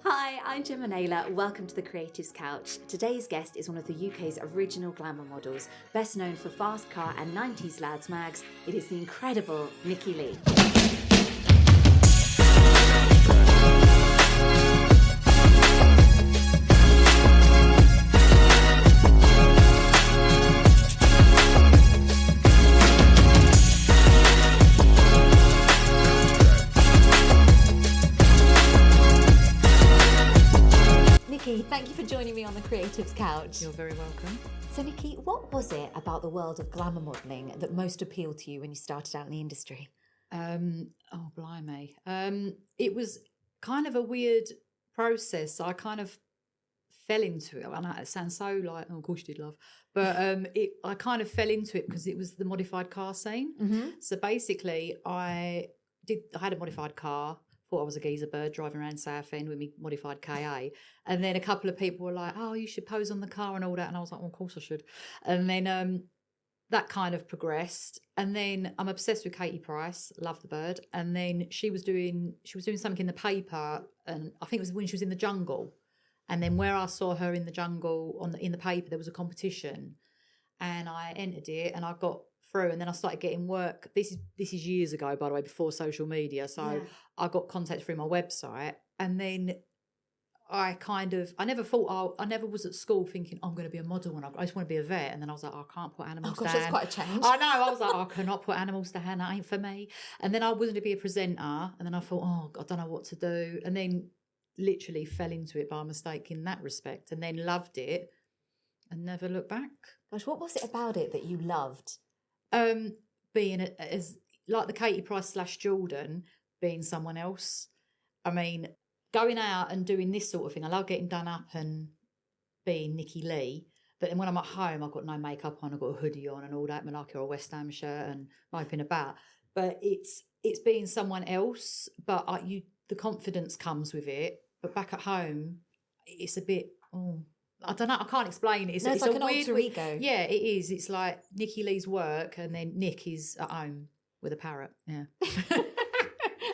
Hi, I'm Gemma Naylor. Welcome to the Creatives Couch. Today's guest is one of the UK's original glamour models, best known for Fast Car and 90s Lads mags. It is the incredible Nikki Lee. Thank you for joining me on the Creatives Couch. You're very welcome. So Nikki, what was it about the world of glamour modelling that most appealed to you when you started out in the industry? Oh, blimey. It was kind of a weird process. I kind of fell into it. I know it sounds so like, oh, of course you did, love. But I kind of fell into it because it was the modified car scene. Mm-hmm. So basically, I had a modified car. I was a geezer bird driving around Southend with me modified KA, and then a couple of people were like, oh, you should pose on the car and all that, and I was like, well, of course I should. And then that kind of progressed, and then I'm obsessed with Katie Price, love the bird. And then she was doing something in the paper, and I think it was when she was in the jungle, and then where I saw her in the jungle in the paper, there was a competition, and I entered it and I got through, and then I started getting work. This is years ago, by the way, before social media. So yeah. I got contacted through my website, and then I never was at school thinking I'm going to be a model when I just want to be a vet. And then I was like, I can't put animals down. That's quite a change. I know. I was like, I cannot put animals down. That ain't for me. And then I wanted to be a presenter, and then I thought, oh, I don't know what to do. And then literally fell into it by mistake in that respect, and then loved it and never looked back. Gosh, what was it about it that you loved? Being as like the Katie Price / Jordan, being someone else. I mean, going out and doing this sort of thing, I love getting done up and being Nikki Lee. But then when I'm at home, I've got no makeup on, I've got a hoodie on and all that, Malaki or a West Ham shirt and moping about. But it's being someone else, but the confidence comes with it. But back at home, it's a bit, I don't know. I can't explain it. It's like an alter ego. Yeah, it is. It's like Nikki Lee's work, and then Nick is at home with a parrot. Yeah.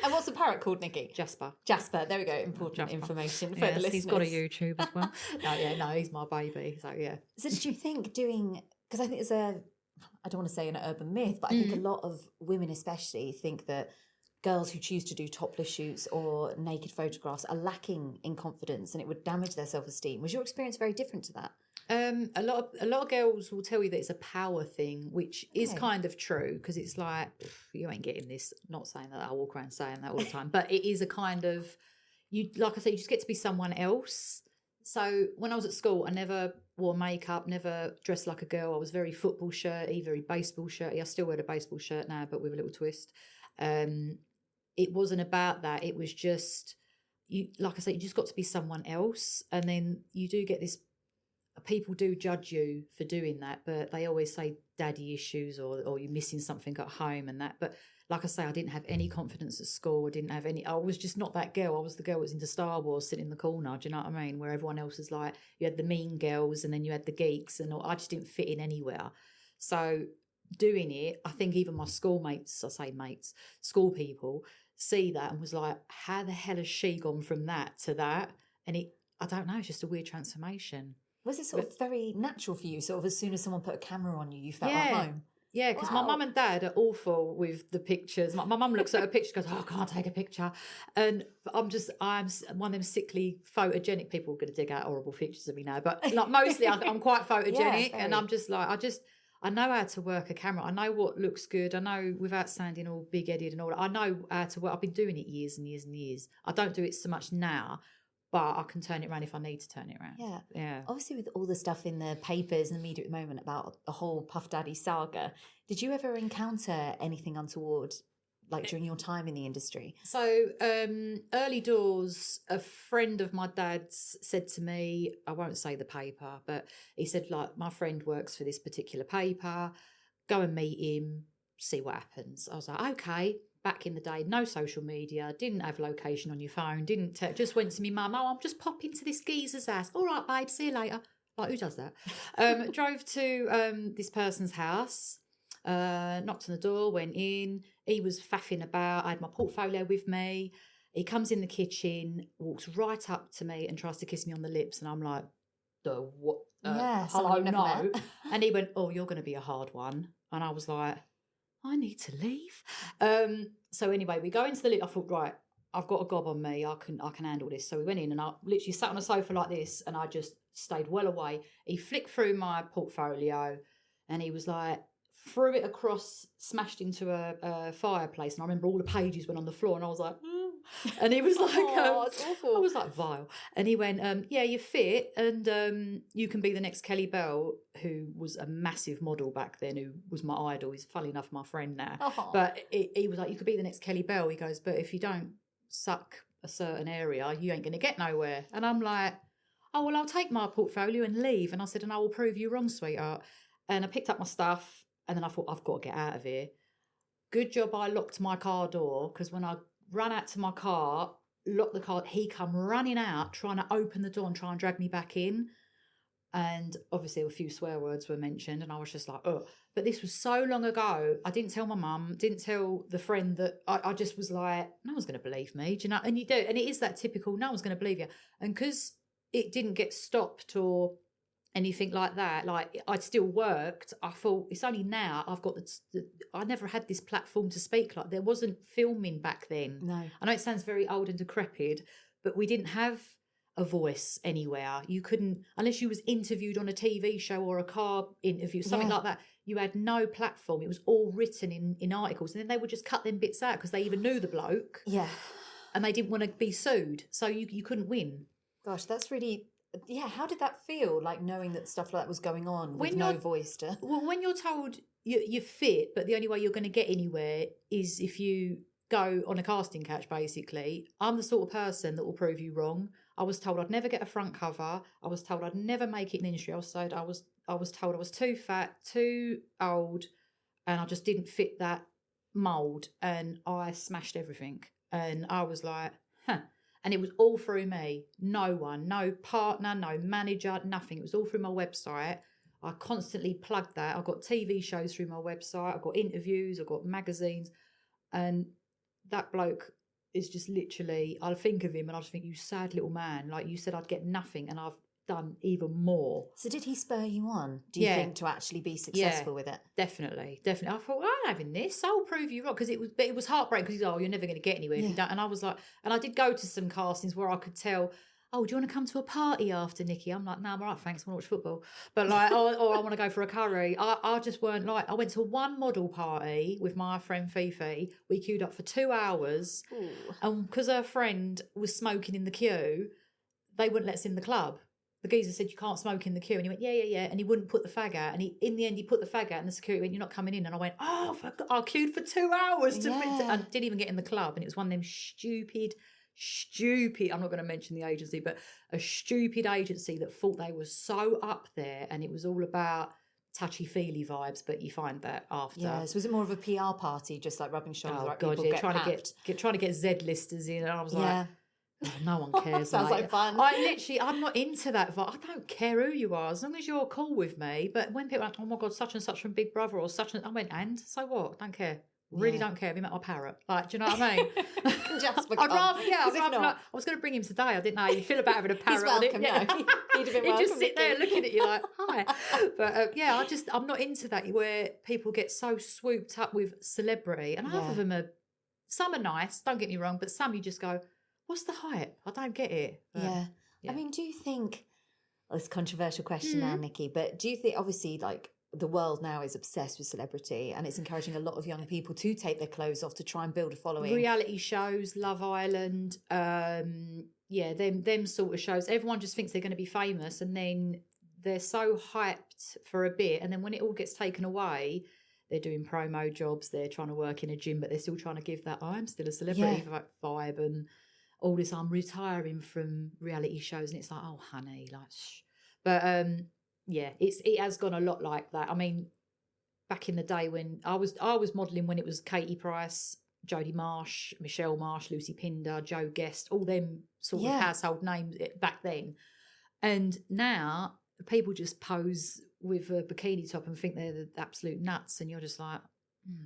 And what's the parrot called, Nikki? Jasper. There we go. Important information for the listeners. He's got a YouTube as well. No, he's my baby. So yeah. So did you think because I think it's I don't want to say an urban myth, but I think a lot of women especially think that girls who choose to do topless shoots or naked photographs are lacking in confidence and it would damage their self-esteem. Was your experience very different to that? A lot of girls will tell you that it's a power thing, which is kind of true, because it's like, you ain't getting this. Not saying that I walk around saying that all the time, but it is a kind of, like I say, you just get to be someone else. So when I was at school, I never wore makeup, never dressed like a girl. I was very football shirty, very baseball shirty. I still wear a baseball shirt now, but with a little twist. It wasn't about that. It was just, like I said, you just got to be someone else. And then you do get this, people do judge you for doing that, but they always say daddy issues or you're missing something at home and that. But like I say, I didn't have any confidence at school. I was just not that girl. I was the girl that was into Star Wars sitting in the corner. Do you know what I mean? Where everyone else was like, you had the mean girls and then you had the geeks, and I just didn't fit in anywhere. So doing it, I think even my school people see that and was like, how the hell has she gone from that to that? And I don't know, it's just a weird transformation. Was it sort of very natural for you? Sort of as soon as someone put a camera on you, you felt at home? Yeah, because my mum and dad are awful with the pictures. My mum looks at a picture and goes, oh, I can't take a picture. And I'm one of them sickly photogenic people going to dig out horrible pictures of me now. But like mostly I'm quite photogenic, and I'm just like, I know how to work a camera. I know what looks good. I know, without sounding all big-headed and all that, I know how to work. I've been doing it years and years and years. I don't do it so much now, but I can turn it around if I need to turn it around. Yeah. Obviously, with all the stuff in the papers and the media at the moment about the whole Puff Daddy saga, did you ever encounter anything untoward, like during your time in the industry? So early doors, a friend of my dad's said to me, I won't say the paper, but he said, like, my friend works for this particular paper, go and meet him, see what happens. I was like, okay. Back in the day, no social media, didn't have location on your phone, just went to me mum, oh, I'm just popping to this geezer's house. All right, babe, see you later. Like, who does that? Drove to this person's house, knocked on the door, went in. He was faffing about. I had my portfolio with me. He comes in the kitchen, walks right up to me and tries to kiss me on the lips. And I'm like, the what? someone Hello, you never no. met. And he went, oh, you're going to be a hard one. And I was like, I need to leave. So anyway, we go into the lift. I thought, right, I've got a gob on me. I can handle this. So we went in and I literally sat on a sofa like this and I just stayed well away. He flicked through my portfolio and he was like, threw it across, smashed into a fireplace. And I remember all the pages went on the floor and I was like, and he was like, it's awful. I was like, vile. And he went, yeah, you're fit and you can be the next Kelly Bell, who was a massive model back then, who was my idol. He's funny enough my friend now. Aww. But he was like, you could be the next Kelly Bell. He goes, but if you don't suck a certain area, you ain't going to get nowhere. And I'm like, oh, well, I'll take my portfolio and leave. And I said, and I will prove you wrong, sweetheart. And I picked up my stuff and then I thought, I've got to get out of here. Good job I locked my car door, because when I ran out to my car, locked the car, he come running out, trying to open the door and try and drag me back in. And obviously a few swear words were mentioned and I was just like, oh. But this was so long ago. I didn't tell my mum, didn't tell the friend, that I just was like, no one's going to believe me. Do you know? And you do. And it is that typical, no one's going to believe you. And because it didn't get stopped or anything like that, like I'd still worked, I thought it's only now I've got I never had this platform to speak. Like there wasn't filming back then. No. I know it sounds very old and decrepit, but we didn't have a voice anywhere. You couldn't, unless you was interviewed on a TV show or a car interview, something like that, you had no platform. It was all written in articles, and then they would just cut them bits out because they even knew the bloke. Yeah. And they didn't want to be sued, so you couldn't win. Gosh, that's really... Yeah, how did that feel, like knowing that stuff like that was going on with no voice to... Well, when you're told you're fit, but the only way you're going to get anywhere is if you go on a casting couch, basically. I'm the sort of person that will prove you wrong. I was told I'd never get a front cover. I was told I'd never make it in the industry. I was told I was too fat, too old, and I just didn't fit that mould. And I smashed everything. And I was like, huh. And it was all through me. No one, no partner, no manager, nothing. It was all through my website. I constantly plugged that. I got TV shows through my website. I got interviews. I got magazines. And that bloke is just literally, I'll think of him and I just think, you sad little man. Like you said, I'd get nothing and I've done even more. So did he spur you on, do you think, to actually be successful with it? Definitely. I thought, I'm having this. I'll prove you wrong. Because it was heartbreaking, because he's like, oh, you're never going to get anywhere if you don't. And I was like, and I did go to some castings where I could tell, oh, do you want to come to a party after, Nikki? I'm like, no, I'm all right, thanks, I want to watch football. But like, or I want to go for a curry. I just weren't like, I went to one model party with my friend Fifi. We queued up for 2 hours. Ooh. And because her friend was smoking in the queue, they wouldn't let us in the club. The geezer said, you can't smoke in the queue. And he went, yeah. And he wouldn't put the fag out. And in the end, he put the fag out and the security went, you're not coming in. And I went, oh, I queued for 2 hours and didn't even get in the club. And it was one of them stupid, I'm not going to mention the agency, but a stupid agency that thought they were so up there. And it was all about touchy-feely vibes, but you find that after. Yeah, so was it more of a PR party, just like rubbing shoulders? Oh, God, yeah, trying to get Z-listers in. And I was like... Oh, no one cares. Sounds like fun. I'm not into that. I don't care who you are, as long as you're cool with me. But when people are like, oh my God, such and such from Big Brother or such and... I went, and? So what? Don't care. Really don't care. Have you met my parrot? Like, do you know what I mean? I'd rather, I was going to bring him today. I didn't know how you feel about having a parrot. He's welcome, Yeah. He'd have been He'd welcome. just sit there looking at you like, hi. But I'm not into that, where people get so swooped up with celebrity. And half of them some are nice, don't get me wrong, but some you just go, what's the hype? I don't get it. Yeah. I mean, do you think, it's a controversial question now, Nikki, but do you think, obviously, like, the world now is obsessed with celebrity and it's encouraging a lot of young people to take their clothes off to try and build a following? Reality shows, Love Island, them sort of shows. Everyone just thinks they're going to be famous and then they're so hyped for a bit, and then when it all gets taken away, they're doing promo jobs, they're trying to work in a gym, but they're still trying to give that, I'm still a celebrity vibe and all this, I'm retiring from reality shows, and it's like, oh, honey, like, shh. But, it has gone a lot like that. I mean, back in the day when I was modelling, when it was Katie Price, Jodie Marsh, Michelle Marsh, Lucy Pinder, Joe Guest, all them sort of household names back then. And now people just pose with a bikini top and think they're the absolute nuts, and you're just like,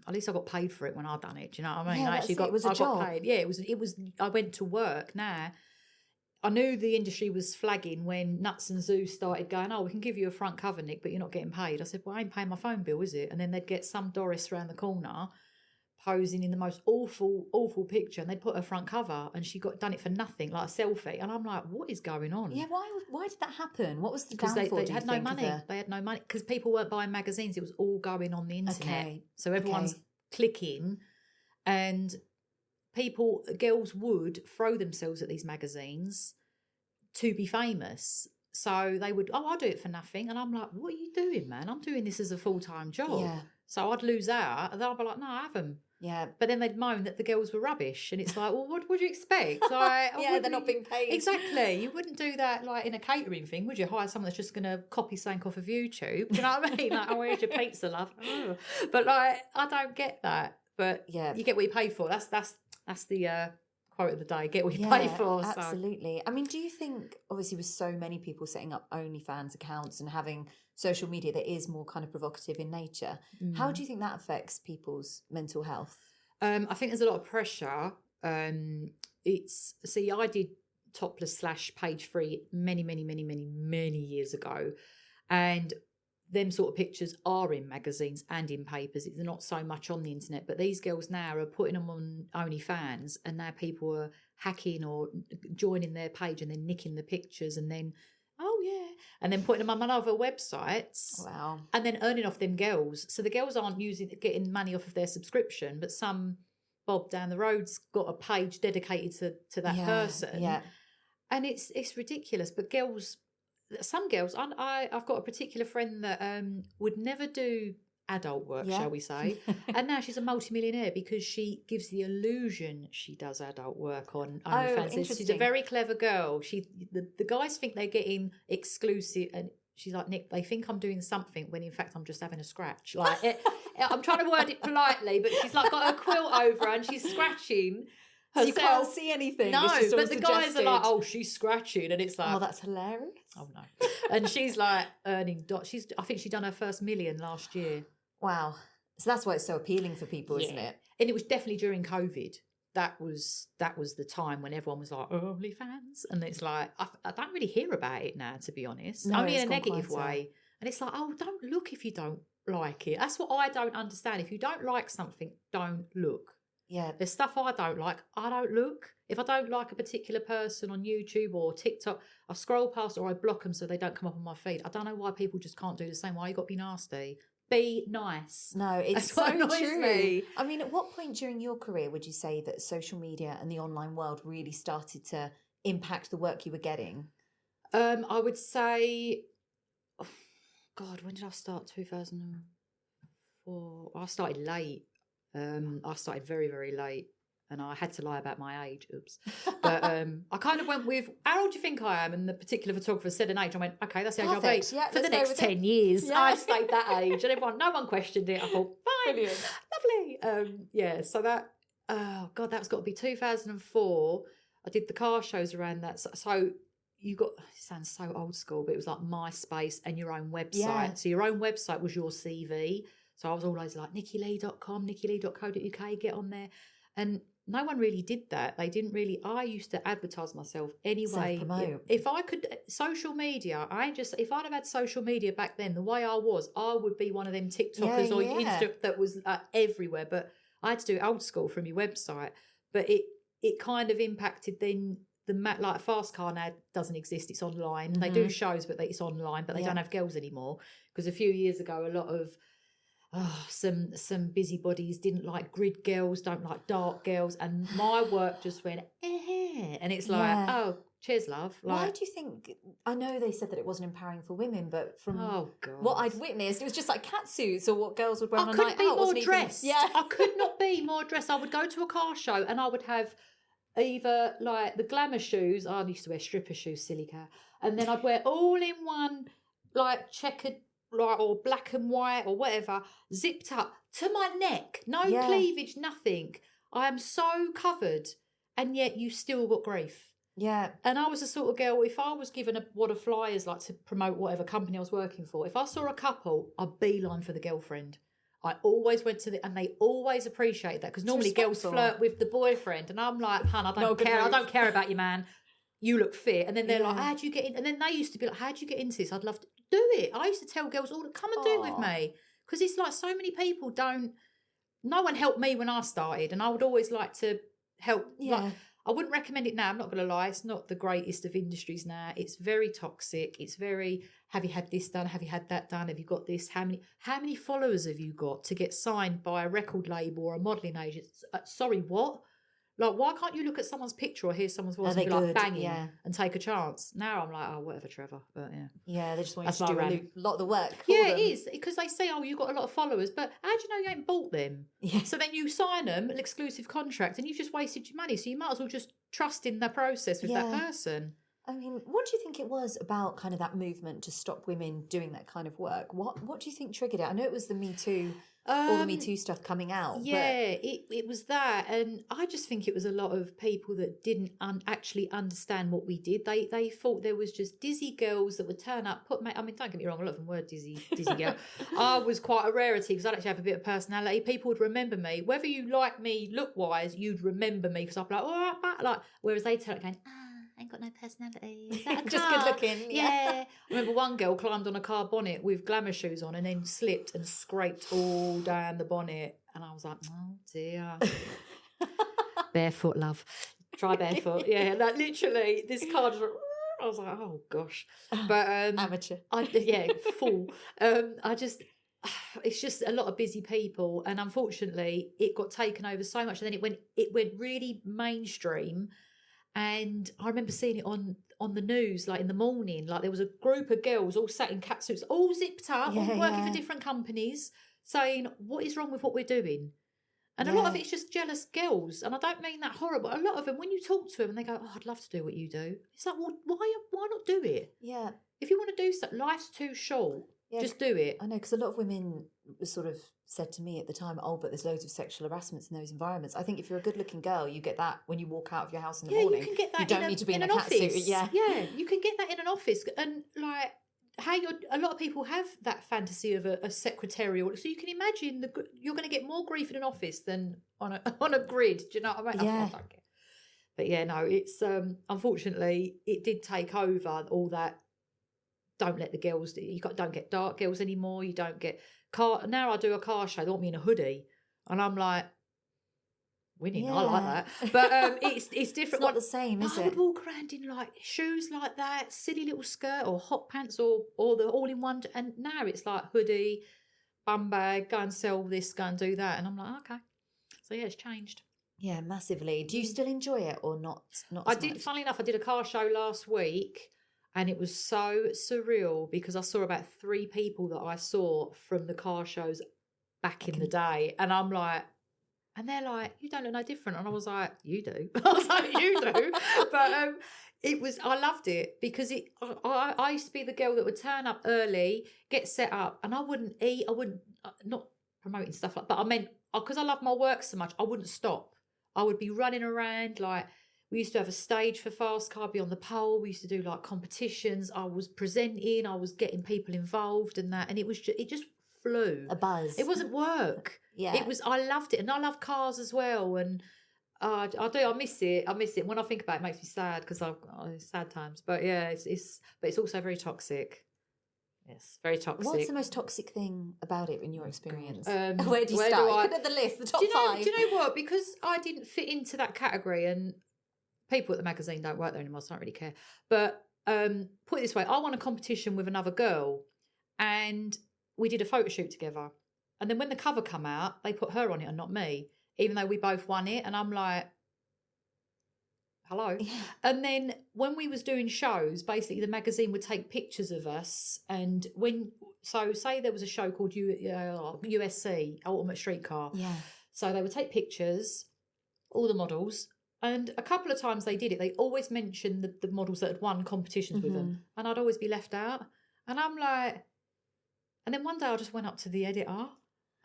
At least I got paid for it when I done it. Do you know what I mean? Yeah, I actually got, it was a job. got paid. Yeah, it was. I went to work. Now, I knew the industry was flagging when Nuts and Zoo started going, oh, we can give you a front cover, Nick, but you're not getting paid. I said, well, I ain't paying my phone bill, is it? And then they'd get some Doris around the corner posing in the most awful picture, and they'd put her front cover, and she got done it for nothing, like a selfie. And I'm like, what is going on? Yeah, why did that happen? What was the Because downfall? they had no money. They had no money because people weren't buying magazines. It was all going on the internet. Okay. So everyone's clicking, and girls would throw themselves at these magazines to be famous. So they would, I'll do it for nothing. And I'm like, what are you doing, man? I'm doing this as a full-time job. Yeah. So I'd lose out, and then I'd be like, no, I haven't. Yeah. But then they'd moan that the girls were rubbish. And it's like, well, what would you expect? Like, yeah, they're not being paid. Exactly. You wouldn't do that like in a catering thing, would you? Hire someone that's just going to copy something off of YouTube. Do you know what I mean? Like, oh, where's your pizza, love? Oh. But like, I don't get that. But yeah, you get what you pay for. That's the quote of the day. Get what you pay for. Absolutely. So. I mean, do you think, obviously, with so many people setting up OnlyFans accounts and having social media that is more kind of provocative in nature, how do you think that affects people's mental health? I think there's a lot of pressure. I did topless / page free many years ago, and them sort of pictures are in magazines and in papers. It's not so much on the internet, but these girls now are putting them on OnlyFans, and now people are hacking or joining their page and then nicking the pictures and then, and then putting them on other websites. Wow. And then earning off them girls. So the girls aren't getting money off of their subscription, but some Bob down the road's got a page dedicated to that person. Yeah. And it's ridiculous. But some girls, I've got a particular friend that would never do adult work, shall we say. And now she's a multimillionaire because she gives the illusion she does adult work on OnlyFans. She's a very clever girl. The guys think they're getting exclusive, and she's like, Nick, they think I'm doing something when in fact I'm just having a scratch. Like I'm trying to word it politely, but she's like got her quilt over and she's scratching. So you can't see anything. No, but the guys are like, oh, she's scratching. And it's like, oh, that's hilarious. Oh, no. And she's like earning, I think she done her first $1 million last year. Wow. So that's why it's so appealing for people, isn't it? And it was definitely during COVID. That was the time when everyone was like, OnlyFans. And it's like, I don't really hear about it now, to be honest. No, I mean, in a negative way. And it's like, oh, don't look if you don't like it. That's what I don't understand. If you don't like something, don't look. Yeah. There's stuff I don't like. I don't look. If I don't like a particular person on YouTube or TikTok, I scroll past or I block them so they don't come up on my feed. I don't know why people just can't do the same. Why you got to be nasty? Be nice. No, it's so true. Me. I mean, at what point during your career would you say that social media and the online world really started to impact the work you were getting? I would say, God, when did I start? 2004. I started late. I started very, very late, and I had to lie about my age. Oops. But I kind of went with, how old do you think I am? And the particular photographer said an age. I went, okay, that's the age I'll be. Yeah, for the next 10 years. Yeah. I stayed that age, and no one questioned it. I thought, fine, brilliant, lovely. So that, oh God, that's got to be 2004. I did the car shows around that. So you got, it sounds so old school, but it was like MySpace and your own website. Yeah. So your own website was your CV. So I was always like, nikkilee.com, nikkilee.co.uk, get on there. And no one really did that. They didn't really, I used to advertise myself anyway. Self-promote. If I could, social media, if I'd have had social media back then, the way I would be one of them TikTokers or Insta that was everywhere. But I had to do it old school from your website. But it kind of impacted then like Fast Car now doesn't exist. It's online. Mm-hmm. They do shows, but it's online, but they don't have girls anymore. Because a few years ago, a lot of, some busybodies didn't like grid girls, don't like dark girls, and my work just went, and it's like, oh, cheers, love. Like, why do you think? I know they said that it wasn't empowering for women, but from God, what I'd witnessed, it was just like catsuits or what girls would wear on a night out. I couldn't be more dressed. Yeah, I could not be more dressed. I would go to a car show and I would have either like the Glamour shoes. I used to wear stripper shoes, silly cat, and then I'd wear all in one like checkered, like, or black and white or whatever, zipped up to my neck, no cleavage, nothing. I am so covered, and yet you still got grief. Yeah. And I was the sort of girl, if I was given a wad of flyers like to promote whatever company I was working for, if I saw a couple, I'd beeline for the girlfriend. I always went to and they always appreciate that, because normally girls flirt with the boyfriend, and I'm like, hun, I don't care. I don't care about you, man. You look fit. And then they're like, how'd you get in? And then they used to be like, how'd you get into this? I'd love to do it. I used to tell girls, come and do it with me. Because it's like so many people no one helped me when I started, and I would always like to help. Like, I wouldn't recommend it now. I'm not going to lie. It's not the greatest of industries now. It's very toxic. It's very, have you had this done? Have you had that done? Have you got this? How many followers have you got to get signed by a record label or a modelling agent? Sorry, what? Like, why can't you look at someone's picture or hear someone's voice and be like banging and take a chance? Now I'm like, whatever, Trevor. But yeah. Yeah, they just want you to do a lot of the work for them. It is. Because they say, you've got a lot of followers, but how do you know you ain't bought them? Yeah. So then you sign them, an exclusive contract, and you've just wasted your money. So you might as well just trust in the process with that person. I mean, what do you think it was about kind of that movement to stop women doing that kind of work? What do you think triggered it? I know it was the Me Too, all the Me Too stuff coming out. Yeah, it was that. And I just think it was a lot of people that didn't actually understand what we did. They thought there was just dizzy girls that would turn up, don't get me wrong, a lot of them were dizzy girl. I was quite a rarity because I'd actually have a bit of personality. People would remember me. Whether you like me look-wise, you'd remember me because I'd be like, all right, but like, whereas they turn up going, I ain't got no personality. Is that a just car? good looking. Yeah. I remember one girl climbed on a car bonnet with Glamour shoes on and then slipped and scraped all down the bonnet. And I was like, oh dear. Barefoot, love. Try barefoot. Yeah, like literally, this car just went, I was like, oh gosh. But amateur. Fool. It's just a lot of busy people, and unfortunately it got taken over so much, and then it went really mainstream. And I remember seeing it on the news, like in the morning, like there was a group of girls all sat in catsuits, all zipped up, all working for different companies, saying, what is wrong with what we're doing? And a lot of it's just jealous girls. And I don't mean that horrible. A lot of them, when you talk to them and they go, I'd love to do what you do. It's like, well, why not do it? Yeah. If you want to do something, life's too short. Yeah, just do it. I know, because a lot of women sort of said to me at the time, but there's loads of sexual harassments in those environments. I think if you're a good-looking girl, you get that when you walk out of your house in the morning. You can get that. You don't need to be in a catsuit. Yeah, you can get that in an office. And like, a lot of people have that fantasy of a secretarial. So you can imagine you're going to get more grief in an office than on a grid. Do you know what I mean? Yeah. But yeah, no, it's unfortunately it did take over all that. Don't let the girls. Don't get dark girls anymore. You don't get car. Now I do a car show. They want me in a hoodie, and I'm like, winning. I like that, but it's different. It's not the same, is it? I would walk around in like shoes like that, silly little skirt or hot pants or the all-in-one. And now it's like hoodie, bum bag, go and sell this, go and do that, and I'm like, okay. So yeah, it's changed. Yeah, massively. Do you still enjoy it or not? I did. Funnily enough, I did a car show last week. And it was so surreal because I saw about 3 people that I saw from the car shows back in the day. And I'm like, and they're like, you don't look no different. And I was like, you do. I was like, you do. But I loved it because I used to be the girl that would turn up early, get set up, and I wouldn't eat. I wouldn't, not promoting stuff like, but I meant, because I love my work so much, I wouldn't stop. I would be running around like, we used to have a stage for Fast Car, be on the pole. We used to do like competitions. I was presenting. I was getting people involved and that. And it just flew. A buzz. It wasn't work. Yeah. I loved it. And I love cars as well. And I do. I miss it. When I think about it, it makes me sad because it's sad times. But yeah, it's also very toxic. Yes, very toxic. What's the most toxic thing about it in your experience? Where do you start? Put at the list, the top 5. Do you know what? Because I didn't fit into that category, and people at the magazine don't work there anymore, so I don't really care. But put it this way, I won a competition with another girl and we did a photo shoot together. And then when the cover come out, they put her on it and not me, even though we both won it. And I'm like, hello. Yeah. And then when we was doing shows, basically the magazine would take pictures of us. And say there was a show called USC, Ultimate Streetcar. Yeah. So they would take pictures, all the models. And a couple of times they did it. They always mentioned the models that had won competitions with them. And I'd always be left out. And I'm like, and then one day I just went up to the editor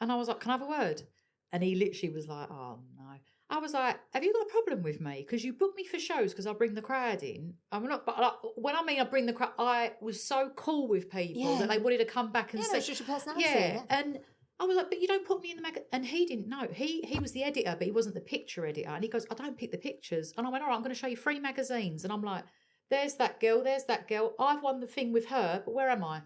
and I was like, can I have a word? And he literally was like, oh no. I was like, have you got a problem with me? Because you book me for shows because I bring the crowd in. I'm not, but like, when I mean I bring the crowd, I was so cool with people that they wanted to come back and say. No, it's just your personality. Yeah. And I was like, but you don't put me in the magazine. And he didn't know. He was the editor, but he wasn't the picture editor. And he goes, I don't pick the pictures. And I went, all right, I'm going to show you 3 magazines. And I'm like, there's that girl. I've won the thing with her, but where am I?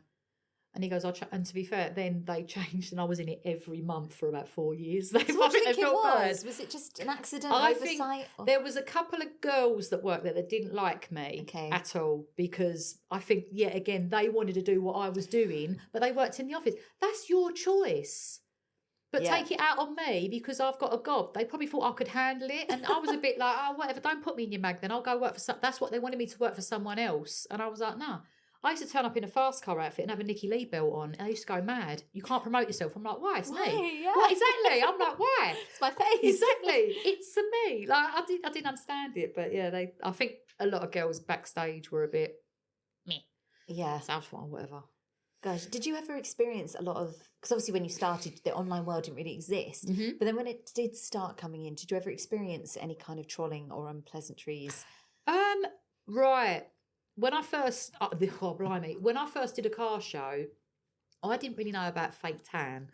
And he goes, and to be fair, then they changed and I was in it every month for about 4 years. So what do you think it was? Was it just an accident, oversight? Think there was a couple of girls that worked there that didn't like me at all because I think, yet again, they wanted to do what I was doing, but they worked in the office. That's your choice. But take it out on me because I've got a gob. They probably thought I could handle it. And I was a bit like, oh, whatever, don't put me in your mag then. I'll go work for that's what they wanted me to work for someone else. And I was like, nah. I used to turn up in a fast car outfit and have a Nikki Lee belt on. And I used to go mad. You can't promote yourself. I'm like, why? It's me. Yeah. Well, exactly. I'm like, why? It's my face. Exactly. It's me. Like I didn't understand it. But yeah, I think a lot of girls backstage were a bit meh. Yeah. Sounds fine, whatever. Gosh, did you ever experience a lot of, because obviously when you started, the online world didn't really exist, but then when it did start coming in, did you ever experience any kind of trolling or unpleasantries? Right. When I first, blimey, when I first did a car show, I didn't really know about fake tan,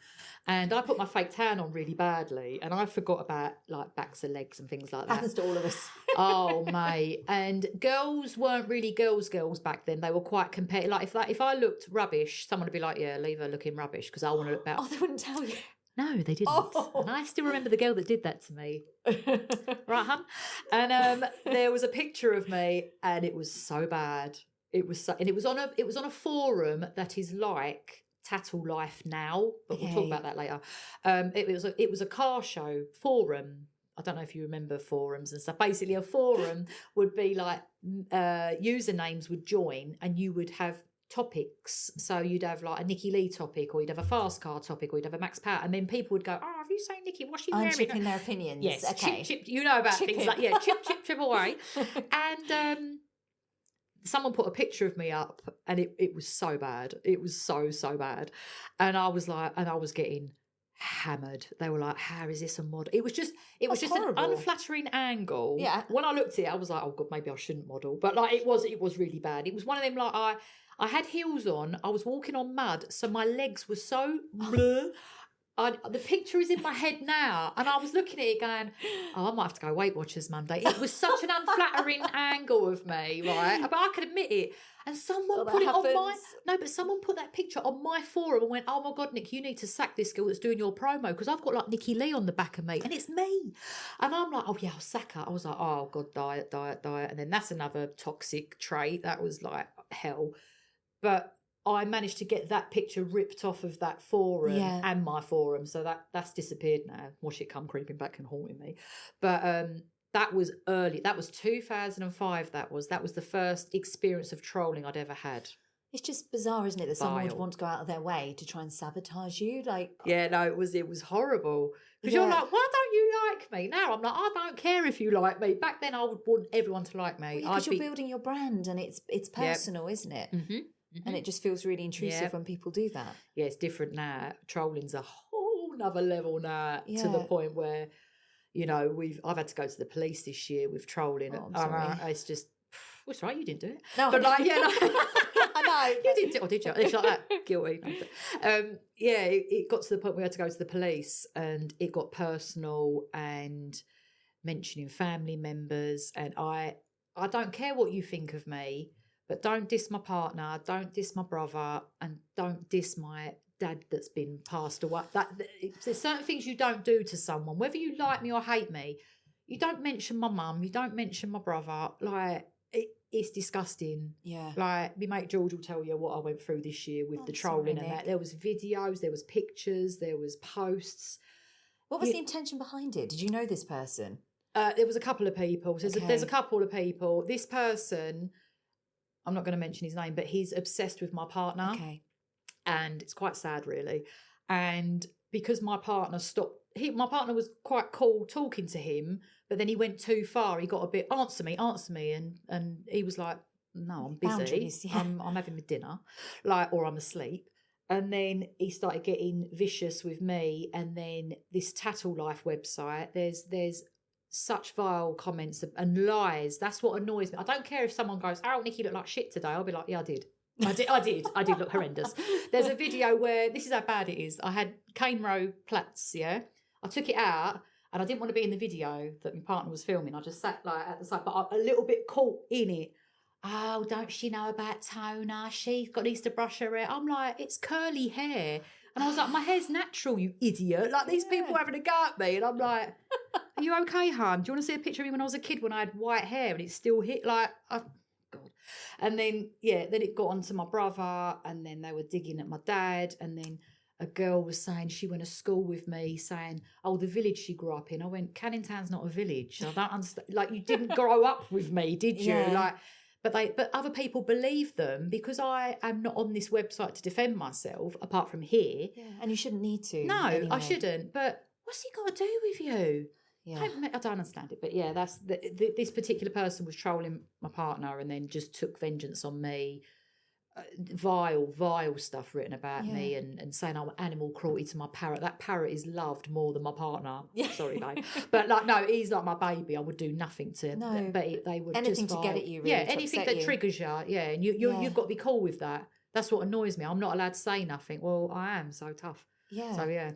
and I put my fake tan on really badly, and I forgot about like backs of legs and things like that. Happens to all of us. Oh, mate. And girls weren't really girls back then. They were quite competitive. Like if I looked rubbish, someone would be like, yeah, leave her looking rubbish because I want to look better. Oh, they wouldn't tell you. No, they didn't. Oh. And I still remember the girl that did that to me. Right, hun? And there was a picture of me and it was so bad. It was on a forum that is like Tattle Life now, but we'll talk about that later. It was a car show forum. I don't know if you remember forums and stuff. Basically, a forum would be like usernames would join and you would have topics. So you'd have like a Nikki Lee topic, or you'd have a fast car topic, or you'd have a Max Power, and then people would go, oh, have you seen Nikki? What's she wearing? Chipping their opinions. Yes, okay. chip, you know about things like, chip away. And someone put a picture of me up and it was so bad. It was so bad. And I was getting hammered. They were like, how is this a model? It was just horrible. An unflattering angle. Yeah. When I looked at it, I was like, oh God, maybe I shouldn't model. But like it was really bad. It was one of them like I had heels on, I was walking on mud, so my legs were so blur. The picture is in my head now, and I was looking at it going, oh, I might have to go Weight Watchers Monday. It was such an unflattering angle of me, right? But I could admit it. And someone put it happens. on but someone put that picture on my forum and went, oh my God, Nick, you need to sack this girl that's doing your promo because I've got like Nikki Lee on the back of me and it's me. And I'm like, oh yeah, I'll sack her. I was like, oh God, diet. And then that's another toxic trait. That was like hell. But I managed to get that picture ripped off of that forum and my forum. So that's disappeared now. Watch it come creeping back and haunting me. But that was early. That was 2005. That was the first experience of trolling I'd ever had. It's just bizarre, isn't it, that someone would want to go out of their way to try and sabotage you? Like, yeah, no, it was horrible. Because you're like, why don't you like me? Now I'm like, I don't care if you like me. Back then, I would want everyone to like me. Because you're building your brand and it's personal, isn't it? Mm-hmm. Mm-hmm. And it just feels really intrusive when people do that. Yeah, it's different now. Trolling's a whole nother level now to the point where, you know, I've had to go to the police this year with trolling. Oh, I'm sorry. It's just, it's right, you didn't do it. No, but like, no. I know. You didn't do it, or did you? It's like that, guilty. It got to the point where we had to go to the police and it got personal and mentioning family members. And I don't care what you think of me, but don't diss my partner, don't diss my brother, and don't diss my dad that's been passed away. There's certain things you don't do to someone, whether you like me or hate me. You don't mention my mum, you don't mention my brother. Like, it's disgusting. Yeah. Like, my mate George will tell you what I went through this year with the trolling and that. There was videos, there was pictures, there was posts. What was the intention behind it? Did you know this person? There was a couple of people. So there's a couple of people. This person, I'm not going to mention his name, but he's obsessed with my partner. Okay. And it's quite sad, really. And because my partner my partner was quite cool talking to him, but then he went too far. He got a bit, answer me. And he was like, no, I'm busy. Boundaries, yeah. I'm having my dinner, or I'm asleep. And then he started getting vicious with me. And then this Tattle Life website, there's such vile comments and lies. That's what annoys me. I don't care if someone goes, oh, Nikki looked like shit today. I'll be like, yeah, I did. I did look horrendous. There's a video where, this is how bad it is. I had cane row plaits, yeah. I took it out and I didn't want to be in the video that my partner was filming. I just sat like at the side, but I'm a little bit caught in it. Oh, don't she know about toner? She needs to brush her hair. I'm like, it's curly hair. And I was like, my hair's natural, you idiot. Like, these people having a go at me. And I'm like, are you okay, hon? Do you want to see a picture of me when I was a kid when I had white hair and it still hit? Like, God. And then, then it got on to my brother, and then they were digging at my dad. And then a girl was saying she went to school with me, saying, oh, the village she grew up in. I went, Canning Town's not a village. I don't understand. Like, you didn't grow up with me, did you? Yeah. Like, but other people believe them because I am not on this website to defend myself, apart from here. Yeah, and you shouldn't need to. No, anyway. I shouldn't. But what's he got to do with you? Yeah. I don't understand it. But yeah, that's this particular person was trolling my partner and then just took vengeance on me. Vile stuff written about me and saying I'm animal cruelty to my parrot. That parrot is loved more than my partner. Yeah. Sorry, babe. But like, no, he's like my baby. I would do nothing to him. No. But they would anything just to get at you, really, yeah, to anything upset that you. triggers you. Yeah, and you've got to be cool with that. That's what annoys me. I'm not allowed to say nothing. Well, I am so tough. Yeah. So yeah.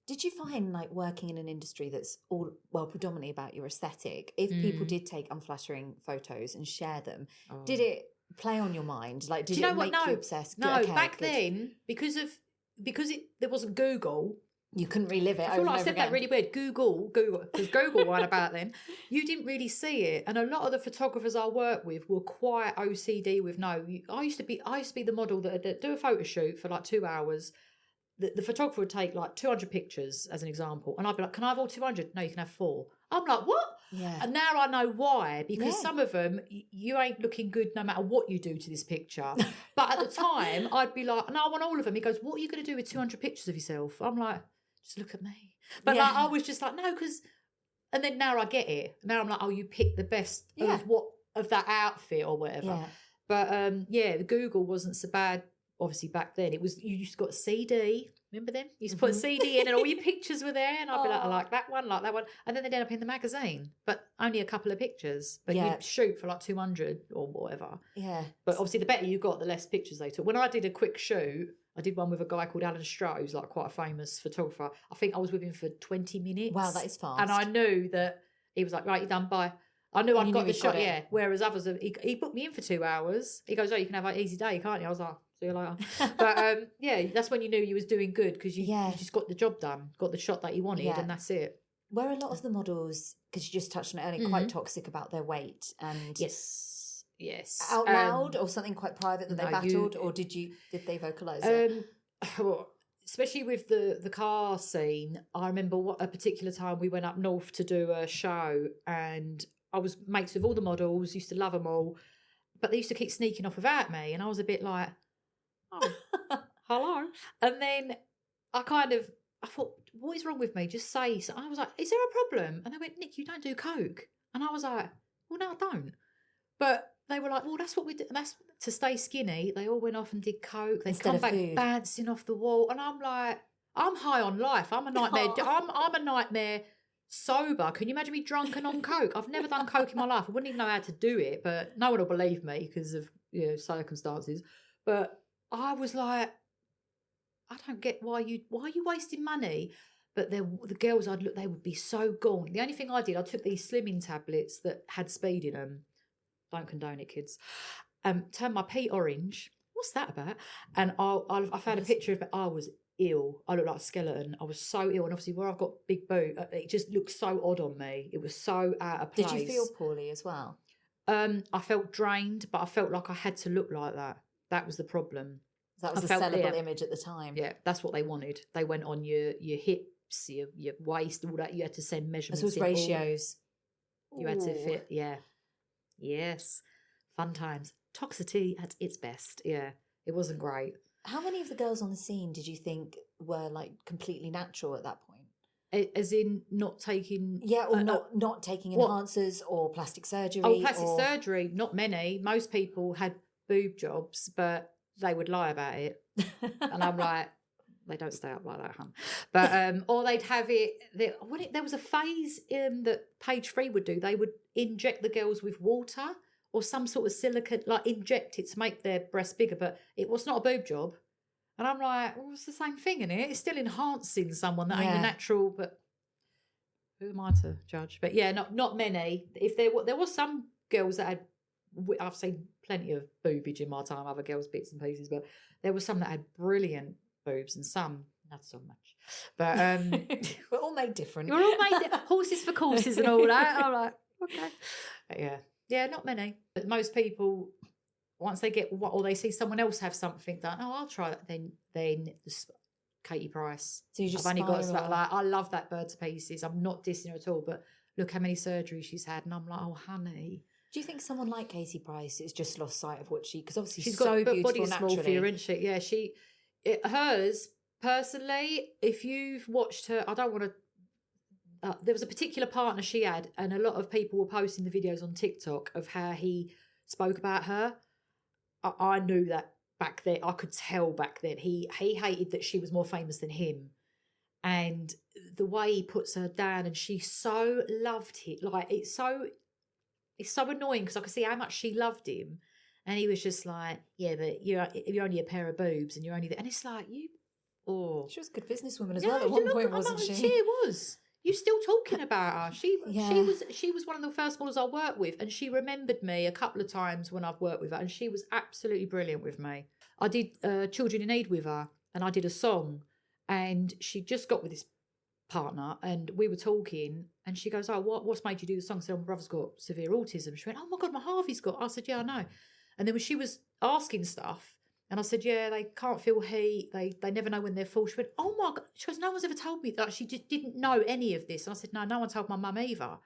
Did you find, like, working in an industry that's predominantly about your aesthetic, if people did take unflattering photos and share them, did it play on your mind? Like, did it make you obsessed? No, back then, because there wasn't Google, you couldn't relive it. I feel like I said that really weird. Google, because Google one about then, you didn't really see it, and a lot of the photographers I worked with were quite OCD with I used to be the model that do a photo shoot for like 2 hours. The photographer would take like 200 pictures as an example, and I'd be like, "Can I have all 200?" No, you can have 4. I'm like, "What?" Yeah. And now I know why, because some of them, you ain't looking good no matter what you do to this picture. But at the time, I'd be like, "No, I want all of them." He goes, "What are you going to do with 200 pictures of yourself?" I'm like, "Just look at me." But like, I was just like, "No," because, and then now I get it. Now I'm like, "Oh, you pick the best of that outfit or whatever." Yeah. But the Google wasn't so bad. Obviously, back then it was, you just got a CD. Remember them? You used to put a CD in and all your pictures were there, and I'd be like, I like that one, and then they'd end up in the magazine, but only a couple of pictures. But you'd shoot for like 200 or whatever. Yeah. But obviously, the better you got, the less pictures they took. When I did a quick shoot, I did one with a guy called Alan Stroh, who's like quite a famous photographer. I think I was with him for 20 minutes. Wow, that is fast. And I knew that he was like, right, you're done, bye. I knew I'd got the shot, Whereas others, he booked me in for 2 hours. He goes, oh, you can have an easy day, can't you? I was like, see you later. But that's when you knew you was doing good, because you just got the job done, got the shot that you wanted, and that's it. Were a lot of the models, because you just touched on it earlier, quite toxic about their weight? And yes, out loud, or something quite private that they battled, or did they vocalise it? Especially with the car scene, I remember a particular time we went up north to do a show, and I was mates with all the models, used to love them all, but they used to keep sneaking off without me, and I was a bit like, oh, hello. And then I thought, what is wrong with me? Just say so. I was like, is there a problem? And they went, Nick, you don't do coke. And I was like, well, no, I don't. But they were like, well, that's what we do. And that's to stay skinny. They all went off and did coke. They come back bouncing off the wall. And I'm like, I'm high on life. I'm a nightmare. I'm a nightmare sober. Can you imagine me drunk and on coke? I've never done coke in my life. I wouldn't even know how to do it, but no one will believe me because of circumstances. But I was like, I don't get why are you wasting money? But the girls I'd look, they would be so gaunt. The only thing I did, I took these slimming tablets that had speed in them. Don't condone it, kids. Turned my pee orange. What's that about? And I found a picture of it. I was ill. I looked like a skeleton. I was so ill, and obviously where I've got big boot, it just looked so odd on me. It was so out of place. Did you feel poorly as well? I felt drained, but I felt like I had to look like that. That was the problem. That was a sellable image at the time. Yeah, that's what they wanted. They went on your hips, your waist, all that. You had to send measurements. As well as ratios. You had to fit, Yes. Fun times. Toxicity at its best. Yeah, it wasn't great. How many of the girls on the scene did you think were like completely natural at that point? As in not taking... Yeah, or not taking enhancers or plastic surgery. Oh, plastic surgery, not many. Most people had boob jobs, but they would lie about it. And I'm like, they don't stay up like that, hun. But, or they'd have it... There was a phase that Page 3 would do. They would inject the girls with water or some sort of silicone, like inject it to make their breasts bigger, but it was not a boob job. And I'm like, well, it's the same thing, isn't it? It's still enhancing someone that ain't a natural, but who am I to judge? But yeah, not many. If there was some girls that had, I've seen plenty of boobage in my time, other girls bits and pieces, but there was some that had brilliant boobs and some not so much. But we're all made different. We're all made horses for courses and all that. I'm like, okay, but yeah, not many. But most people, once they get what, or they see someone else have something done, oh, I'll try that. Then Katie Price. So you just I've only got like, I love that bird to pieces. I'm not dissing her at all, but look how many surgeries she's had, and I'm like, oh, honey. Do you think someone like Katie Price has just lost sight of what because obviously she's so got beautiful body naturally. small for her, isn't she? Yeah, hers personally. If you've watched her, I don't want to. There was a particular partner she had, and a lot of people were posting the videos on TikTok of how he spoke about her. I knew that back then. I could tell back then he hated that she was more famous than him, and the way he puts her down, and she so loved it. Like it's so annoying because I could see how much she loved him, and he was just like, yeah, but you're only a pair of boobs, and you're only and it's like you. Oh, she was a good businesswoman as well at one point, wasn't she? She was. You're still talking about her. She was one of the first models I worked with, and she remembered me a couple of times when I've worked with her, and she was absolutely brilliant with me. I did Children in Need with her, and I did a song, and she just got with this partner, and we were talking, and she goes, oh, what's made you do the song? I said, oh, my brother's got severe autism. She went, oh my God, my Harvey's got. I said, yeah, I know. And then when she was asking stuff, and I said, yeah, they can't feel heat. They never know when they're full. She went, oh my God. She goes, no one's ever told me that. She just didn't know any of this. And I said, no one told my mum either.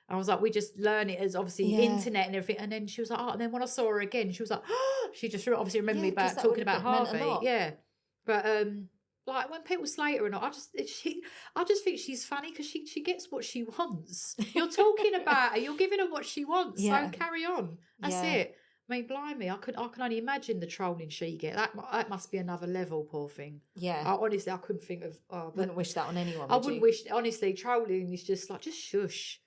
I was like, we just learn it as obviously internet and everything. And then she was like, oh, and then when I saw her again, she was like, oh, she just obviously remembered me about talking about Harvey. Yeah. But like when people slate her and all, I just think she's funny because she gets what she wants. You're talking about her, you're giving her what she wants. So carry on. That's it. I mean, blimey, I can only imagine the trolling she get. That must be another level, poor thing. Yeah. Honestly, I couldn't think of. Wouldn't wish that on anyone. I wouldn't wish. Honestly, trolling is just shush.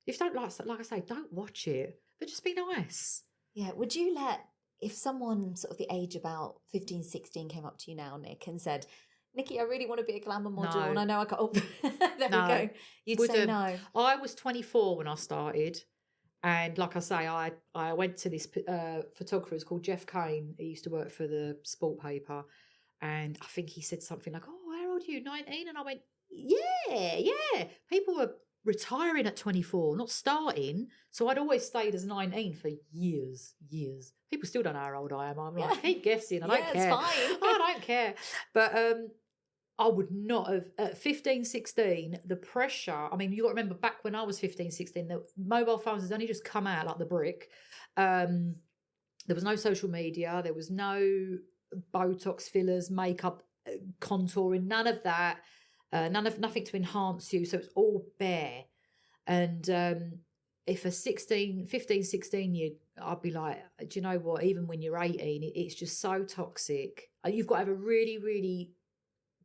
If you don't like I say, don't watch it, but just be nice. Yeah. Would you if someone sort of the age about 15, 16 came up to you now, Nick, and said, Nikki, I really want to be a glamour model, and I know I can't. Oh, there we go. You'd say no. I was 24 when I started. And like I say, I went to this photographer. It's called Jeff Kane. He used to work for the sport paper. And I think he said something like, oh, how old are you, 19? And I went, yeah. People were retiring at 24, not starting. So I'd always stayed as 19 for years. People still don't know how old I am. I'm like, keep guessing. I don't care. It's fine. I don't care. But I would not have, at 15, 16, the pressure. I mean, you got to remember back when I was 15, 16, the mobile phones had only just come out like the brick. There was no social media. There was no Botox fillers, makeup, contouring, none of that. Nothing to enhance you. So it's all bare. And if a 15, 16 year, I'd be like, do you know what? Even when you're 18, it's just so toxic. You've got to have a really, really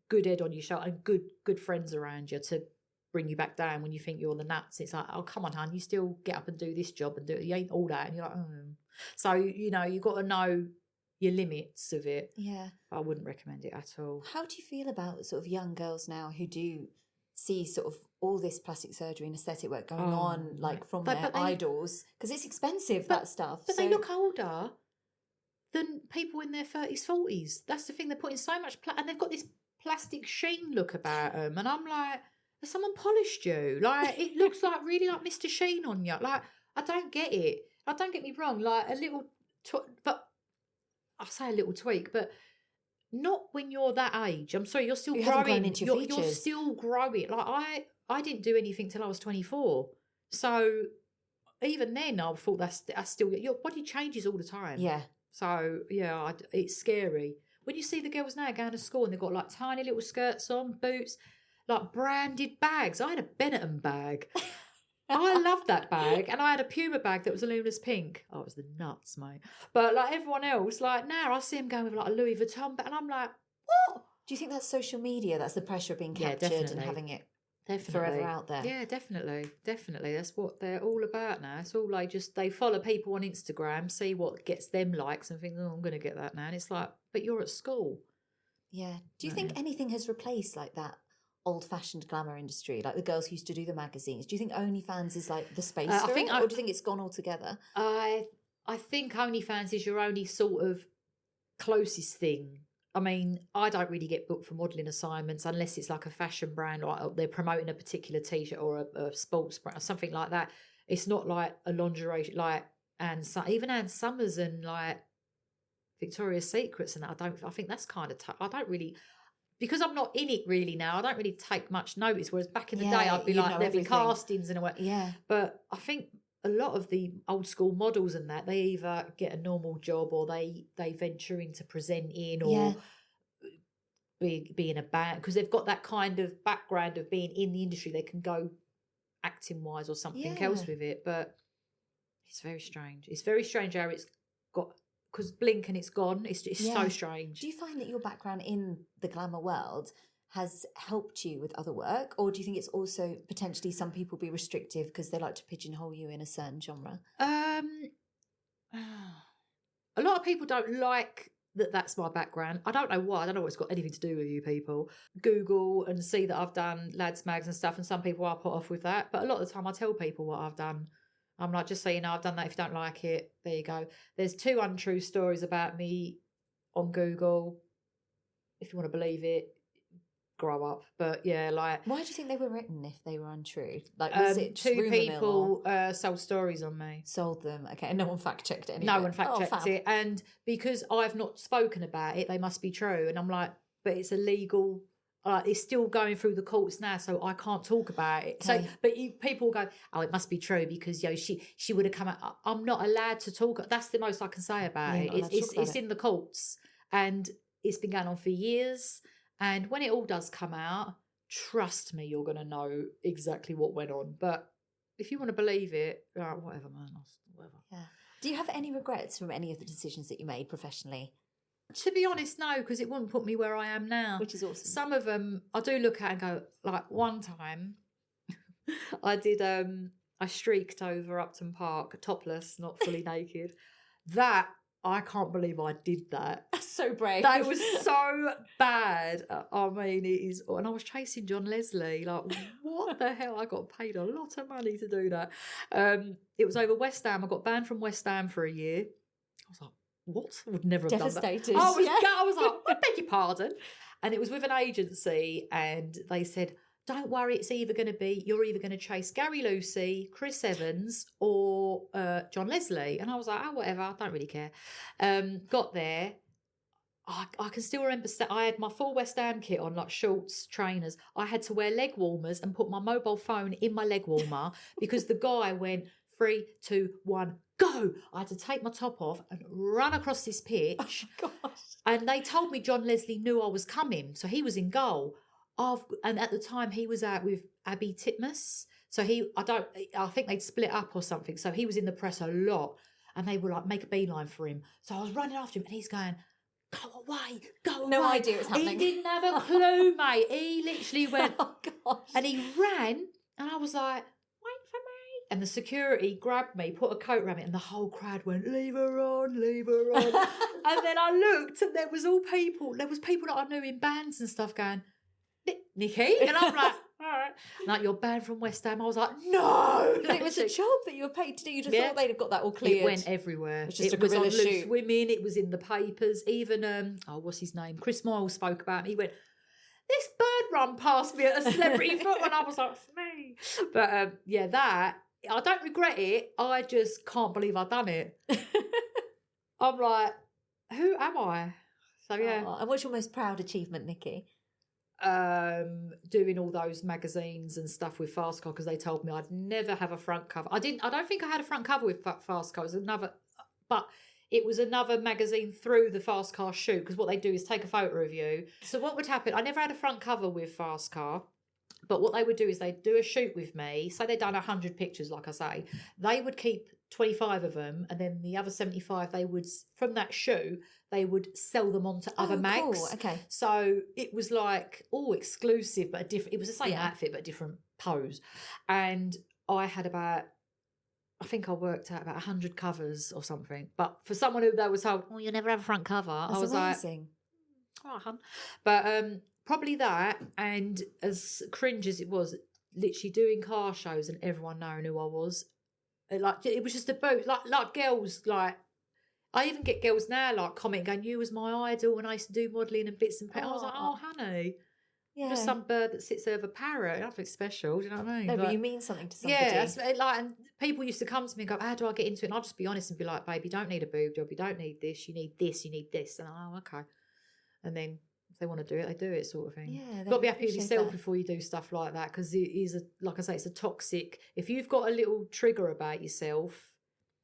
good head on your shoulder and good friends around you to bring you back down when you think you're the nuts. It's like, oh, come on, hon, you still get up and do this job and do it. You ain't all that. And you're like, So, you've got to know your limits of it. Yeah. I wouldn't recommend it at all. How do you feel about sort of young girls now who do see sort of all this plastic surgery and aesthetic work going on, like from their idols? Because it's expensive, that stuff. But they look older than people in their 30s, 40s. That's the thing. They're putting so much, and they've got this plastic sheen look about them, and I'm like, has someone polished you? Like, it looks like really like Mr. Sheen on you. Like, I don't get it. Don't get me wrong. Like a little, but I say a little tweak, but not when you're that age. I'm sorry, you're still growing. Into your features. You're still growing. Like I didn't do anything till I was 24. So even then, I thought that's still your body changes all the time. Yeah. So yeah, it's scary. When you see the girls now going to school and they've got like tiny little skirts on, boots, like branded bags. I had a Benetton bag. I loved that bag. And I had a Puma bag that was a luminous pink. Oh, it was the nuts, mate. But like everyone else, like now I see them going with like a Louis Vuitton bag and I'm like, what? Do you think that's social media? That's the pressure of being captured and having it forever out there. Yeah, definitely. That's what they're all about now. It's all like they follow people on Instagram, see what gets them likes, and think, oh, I'm going to get that now. And it's like, but you're at school. Yeah. Do you think anything has replaced like that old-fashioned glamour industry, like the girls who used to do the magazines? Do you think OnlyFans is like the space for it, or do you think it's gone altogether? I think OnlyFans is your only sort of closest thing. I mean, I don't really get booked for modelling assignments unless it's like a fashion brand or they're promoting a particular T-shirt or a sports brand or something like that. It's not like a lingerie, like even Anne Summers and like Victoria's Secrets and that. I think that's kind of I don't really, because I'm not in it really now, I don't really take much notice. Whereas back in the day, I'd be like, there'd be castings and all that. Yeah. But I think a lot of the old school models and that, they either get a normal job or they venture into presenting or be in a band, because they've got that kind of background of being in the industry. They can go acting wise or something else with it. But it's very strange. It's very strange how it's got, because blink and it's gone. It's so strange. Do you find that your background in the glamour world has helped you with other work, or do you think it's also potentially some people be restrictive because they like to pigeonhole you in a certain genre? A lot of people don't like that's my background. I don't know why. I don't know what it's got anything to do with you people. Google and see that I've done lads mags and stuff, and some people are put off with that. But a lot of the time I tell people what I've done. I'm like, just so you know, I've done that. If you don't like it, there you go. There's 2 untrue stories about me on Google. If you want to believe it, grow up. But yeah, like, why do you think they were written if they were untrue? Like, was it 2 people sold stories on me? Sold them, okay, and no one fact checked it. No one fact checked it, and because I've not spoken about it, they must be true. And I'm like, but it's illegal. It's still going through the courts now, so I can't talk about it. Okay. So, but people go, oh, it must be true because she would have come out. I'm not allowed to talk. That's the most I can say about it. It's in the courts, and it's been going on for years. And when it all does come out, trust me, you're going to know exactly what went on. But if you want to believe it, whatever, man, whatever. Yeah. Do you have any regrets from any of the decisions that you made professionally? To be honest, no, because it wouldn't put me where I am now. Which is awesome. Some of them I do look at and go, like one time I did, I streaked over Upton Park, topless, not fully naked. That, I can't believe I did that. That's so brave. That was so bad. I mean, it is. And I was chasing John Leslie. Like, what the hell? I got paid a lot of money to do that. It was over West Ham. I got banned from West Ham for a year. I was like, what? I would never have devastated. done that. I was like, I beg your pardon. And it was with an agency, and they said, don't worry, you're either going to chase Gary Lucy, Chris Evans, or John Leslie. And I was like, oh, whatever, I don't really care. Got there. I can still remember, I had my full West Ham kit on, like shorts, trainers. I had to wear leg warmers and put my mobile phone in my leg warmer because the guy went 3, 2, 1, go. I had to take my top off and run across this pitch. Oh, gosh. And they told me John Leslie knew I was coming, so he was in goal. And at the time he was out with Abby Titmus. So I think they'd split up or something. So he was in the press a lot, and they were like, make a beeline for him. So I was running after him, and he's going, go away. No idea what's happening. He didn't have a clue, mate. He literally went, oh, gosh. And he ran, and I was like, wait for me. And the security grabbed me, put a coat around me, and the whole crowd went, leave her on, leave her on. And then I looked, and there was people that I knew in bands and stuff going, Nikki? And I'm like, all right. Like, you're banned from West Ham. I was like, no. It was a job that you were paid to do. You'd have thought they'd have got that all cleared. It went everywhere. It was on Loose Women. It was in the papers. Even, what's his name? Chris Miles spoke about me. He went, this bird run past me at a celebrity foot. And I was like, it's me. But, that, I don't regret it. I just can't believe I've done it. I'm like, who am I? So, yeah. Oh, and what's your most proud achievement, Nikki? Doing all those magazines and stuff with Fast Car, because they told me I'd never have a front cover. I don't think I had a front cover with Fast Car. It was another magazine through the Fast Car shoot, because what they do is take a photo of you. So what would happen, I never had a front cover with Fast Car, but what they would do is they'd do a shoot with me. Say they'd done 100 pictures, like I say. They would keep 25 of them, and then the other 75 they would, from that shoe, they would sell them on to other mags. Cool. Okay. So it was like all exclusive, but a different, it was the same outfit but a different pose. And I had about, I think I worked out about 100 covers or something. But for someone who that was told, oh, you never have a front cover, I was amazing. Like, oh, hun. But probably that, and as cringe as it was, literally doing car shows and everyone knowing who I was. Like, it was just a boat. Like girls, like, I even get girls now like comment going, you was my idol when I used to do modelling and bits and pieces. I was like, oh, honey. Yeah. Just some bird that sits there with a parrot. Nothing special. Do you know what I mean? No, like, but you mean something to somebody. Yeah, like, and people used to come to me and go, how do I get into it? And I'll just be honest and be like, babe, you don't need a boob job. You don't need this. You need this. You need this. And I'm like, oh, okay. And then if they want to do it, they do it, sort of thing. Yeah, you've got to be happy with yourself before you do stuff like that, because it is, like I say, it's a toxic. If you've got a little trigger about yourself,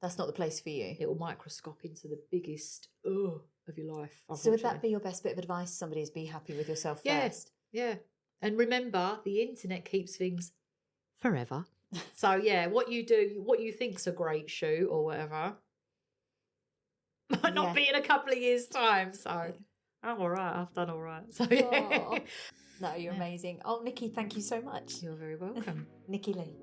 that's not the place for you. It will microscope into the biggest of your life. So would that be your best bit of advice to somebody, is be happy with yourself first? Yeah. And remember, the internet keeps things forever. So yeah, what you do, what you think's a great shoe or whatever, might not be in a couple of years' time. So I'm all right. I've done all right. So yeah. No, you're amazing. Oh, Nikki, thank you so much. You're very welcome. Nikki Lee.